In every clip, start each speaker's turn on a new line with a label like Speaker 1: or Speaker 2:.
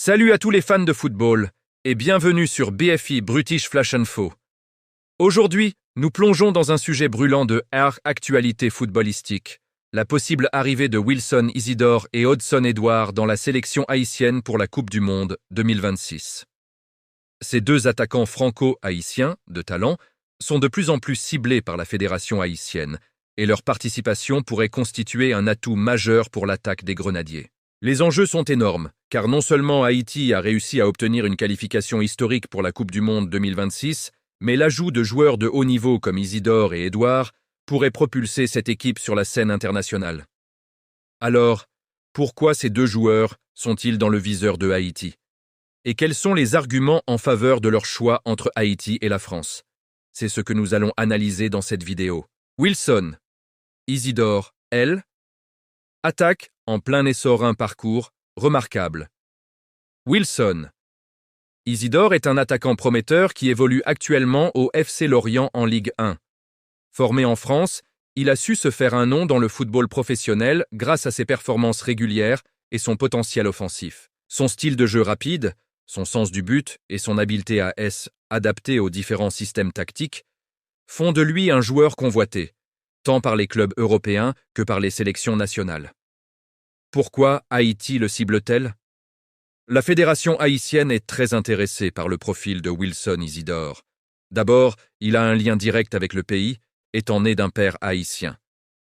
Speaker 1: Salut à tous les fans de football et bienvenue sur BFI British Flash Info. Aujourd'hui, nous plongeons dans un sujet brûlant de actualité footballistique, la possible arrivée de Wilson Isidore et Odsonne-Édouard dans la sélection haïtienne pour la Coupe du Monde 2026. Ces deux attaquants franco-haïtiens de talent sont de plus en plus ciblés par la fédération haïtienne et leur participation pourrait constituer un atout majeur pour l'attaque des Grenadiers. Les enjeux sont énormes, car non seulement Haïti a réussi à obtenir une qualification historique pour la Coupe du Monde 2026, mais l'ajout de joueurs de haut niveau comme Isidore et Édouard pourrait propulser cette équipe sur la scène internationale. Alors, pourquoi ces deux joueurs sont-ils dans le viseur de Haïti? Et quels sont les arguments en faveur de leur choix entre Haïti et la France? C'est ce que nous allons analyser dans cette vidéo. Wilson, Isidore, L. Attaque en plein essor, un parcours remarquable. Wilson. Isidore est un attaquant prometteur qui évolue actuellement au FC Lorient en Ligue 1. Formé en France, il a su se faire un nom dans le football professionnel grâce à ses performances régulières et son potentiel offensif. Son style de jeu rapide, son sens du but et son habileté à adapter aux différents systèmes tactiques font de lui un joueur convoité, tant par les clubs européens que par les sélections nationales. Pourquoi Haïti le cible-t-elle? La fédération haïtienne est très intéressée par le profil de Wilson Isidore. D'abord, il a un lien direct avec le pays, étant né d'un père haïtien.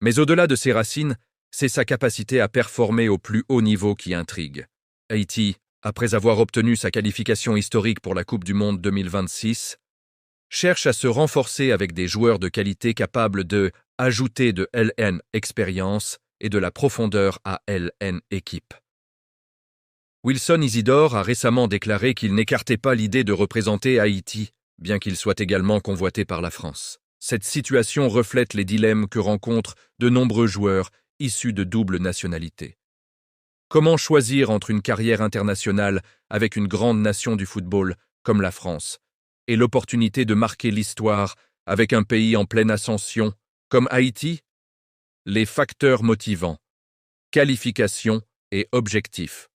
Speaker 1: Mais au-delà de ses racines, c'est sa capacité à performer au plus haut niveau qui intrigue. Haïti, après avoir obtenu sa qualification historique pour la Coupe du Monde 2026, cherche à se renforcer avec des joueurs de qualité capables de ajouter de LN expérience et de la profondeur à LN équipe. Wilson Isidore a récemment déclaré qu'il n'écartait pas l'idée de représenter Haïti, bien qu'il soit également convoité par la France. Cette situation reflète les dilemmes que rencontrent de nombreux joueurs issus de double nationalité. Comment choisir entre une carrière internationale avec une grande nation du football comme la France et l'opportunité de marquer l'histoire avec un pays en pleine ascension comme Haïti? Les facteurs motivants, qualification et objectifs.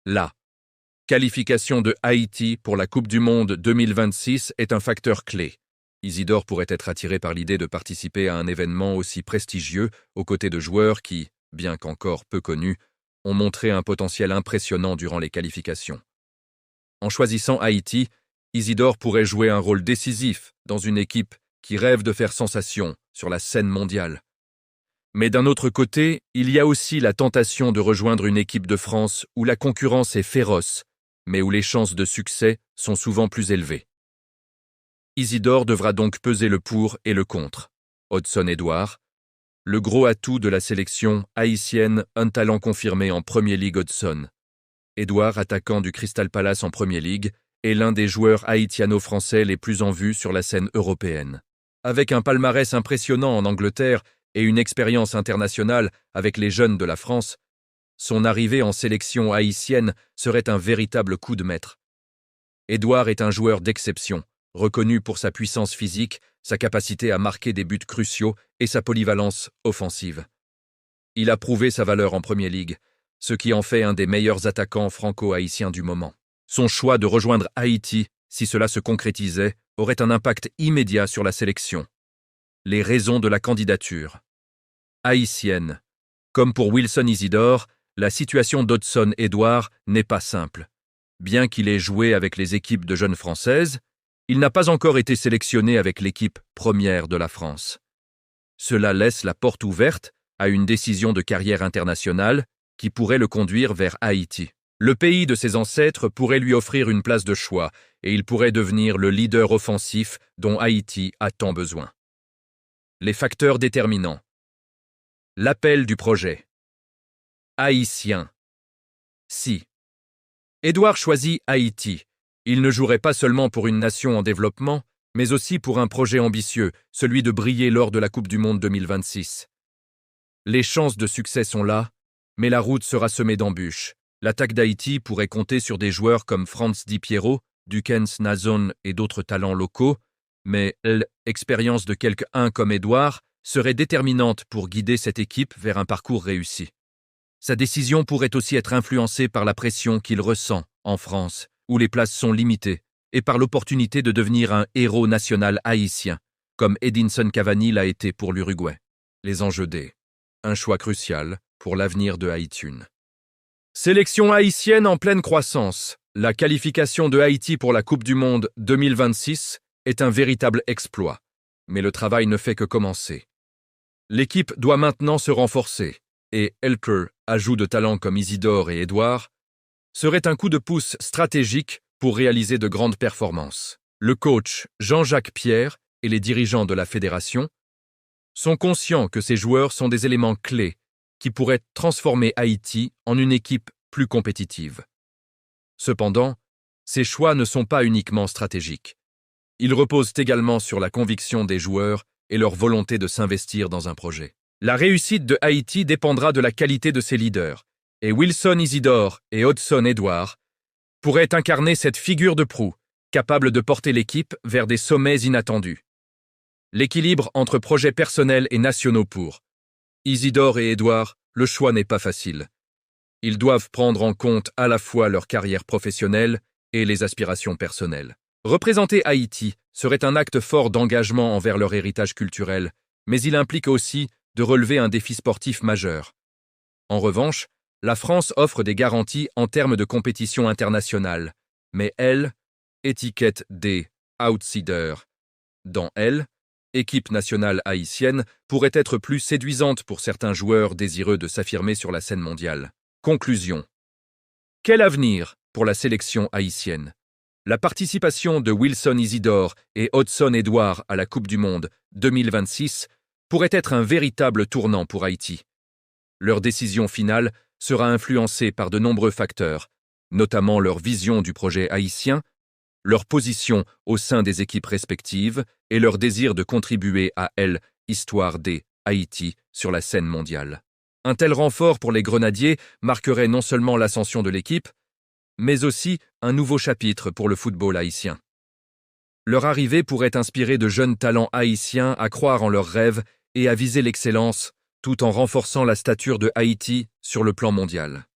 Speaker 1: La qualification de Haïti pour la Coupe du Monde 2026 est un facteur clé. Isidore pourrait être attiré par l'idée de participer à un événement aussi prestigieux aux côtés de joueurs qui, bien qu'encore peu connus, ont montré un potentiel impressionnant durant les qualifications. En choisissant Haïti, Isidore pourrait jouer un rôle décisif dans une équipe qui rêve de faire sensation sur la scène mondiale. Mais d'un autre côté, il y a aussi la tentation de rejoindre une équipe de France où la concurrence est féroce, mais où les chances de succès sont souvent plus élevées. Isidore devra donc peser le pour et le contre. Odsonne-Édouard, le gros atout de la sélection haïtienne, un talent confirmé en Premier League. Odsonne. Édouard, attaquant du Crystal Palace en Premier League, est l'un des joueurs haïtiano-français les plus en vue sur la scène européenne. Avec un palmarès impressionnant en Angleterre et une expérience internationale avec les jeunes de la France, son arrivée en sélection haïtienne serait un véritable coup de maître. Édouard est un joueur d'exception, reconnu pour sa puissance physique, sa capacité à marquer des buts cruciaux et sa polyvalence offensive. Il a prouvé sa valeur en Premier League, ce qui en fait un des meilleurs attaquants franco-haïtiens du moment. Son choix de rejoindre Haïti, si cela se concrétisait, aurait un impact immédiat sur la sélection. Les raisons de la candidature. Haïtienne. Comme pour Wilson Isidore, la situation d'Odsonne-Édouard n'est pas simple. Bien qu'il ait joué avec les équipes de jeunes françaises, il n'a pas encore été sélectionné avec l'équipe première de la France. Cela laisse la porte ouverte à une décision de carrière internationale qui pourrait le conduire vers Haïti. Le pays de ses ancêtres pourrait lui offrir une place de choix et il pourrait devenir le leader offensif dont Haïti a tant besoin. Les facteurs déterminants. L'appel du projet. Haïtien. Si Édouard choisit Haïti, il ne jouerait pas seulement pour une nation en développement, mais aussi pour un projet ambitieux, celui de briller lors de la Coupe du Monde 2026. Les chances de succès sont là, mais la route sera semée d'embûches. L'attaque d'Haïti pourrait compter sur des joueurs comme Franz Di Piero, Dukens Nazon et d'autres talents locaux, mais l'expérience de quelqu'un comme Édouard serait déterminante pour guider cette équipe vers un parcours réussi. Sa décision pourrait aussi être influencée par la pression qu'il ressent en France, où les places sont limitées, et par l'opportunité de devenir un héros national haïtien, comme Edinson Cavani l'a été pour l'Uruguay. Les enjeux D. Un choix crucial pour l'avenir de Haïti. Sélection haïtienne en pleine croissance. La qualification de Haïti pour la Coupe du Monde 2026 est un véritable exploit, mais le travail ne fait que commencer. L'équipe doit maintenant se renforcer, et Elker, ajout de talents comme Isidore et Edouard, serait un coup de pouce stratégique pour réaliser de grandes performances. Le coach Jean-Jacques Pierre et les dirigeants de la fédération sont conscients que ces joueurs sont des éléments clés qui pourraient transformer Haïti en une équipe plus compétitive. Cependant, ces choix ne sont pas uniquement stratégiques. Ils reposent également sur la conviction des joueurs et leur volonté de s'investir dans un projet. La réussite de Haïti dépendra de la qualité de ses leaders, et Wilson Isidore et Hudson Edouard pourraient incarner cette figure de proue, capable de porter l'équipe vers des sommets inattendus. L'équilibre entre projets personnels et nationaux pour Isidore et Edouard, le choix n'est pas facile. Ils doivent prendre en compte à la fois leur carrière professionnelle et les aspirations personnelles. Représenter Haïti serait un acte fort d'engagement envers leur héritage culturel, mais il implique aussi de relever un défi sportif majeur. En revanche, la France offre des garanties en termes de compétition internationale, mais elle, étiquette des outsiders. Dans elle, équipe nationale haïtienne pourrait être plus séduisante pour certains joueurs désireux de s'affirmer sur la scène mondiale. Conclusion. Quel avenir pour la sélection haïtienne? La participation de Wilson Isidore et Hudson Edouard à la Coupe du Monde 2026 pourrait être un véritable tournant pour Haïti. Leur décision finale sera influencée par de nombreux facteurs, notamment leur vision du projet haïtien, leur position au sein des équipes respectives et leur désir de contribuer à l'histoire des Haïti sur la scène mondiale. Un tel renfort pour les Grenadiers marquerait non seulement l'ascension de l'équipe, mais aussi un nouveau chapitre pour le football haïtien. Leur arrivée pourrait inspirer de jeunes talents haïtiens à croire en leurs rêves et à viser l'excellence, tout en renforçant la stature de Haïti sur le plan mondial.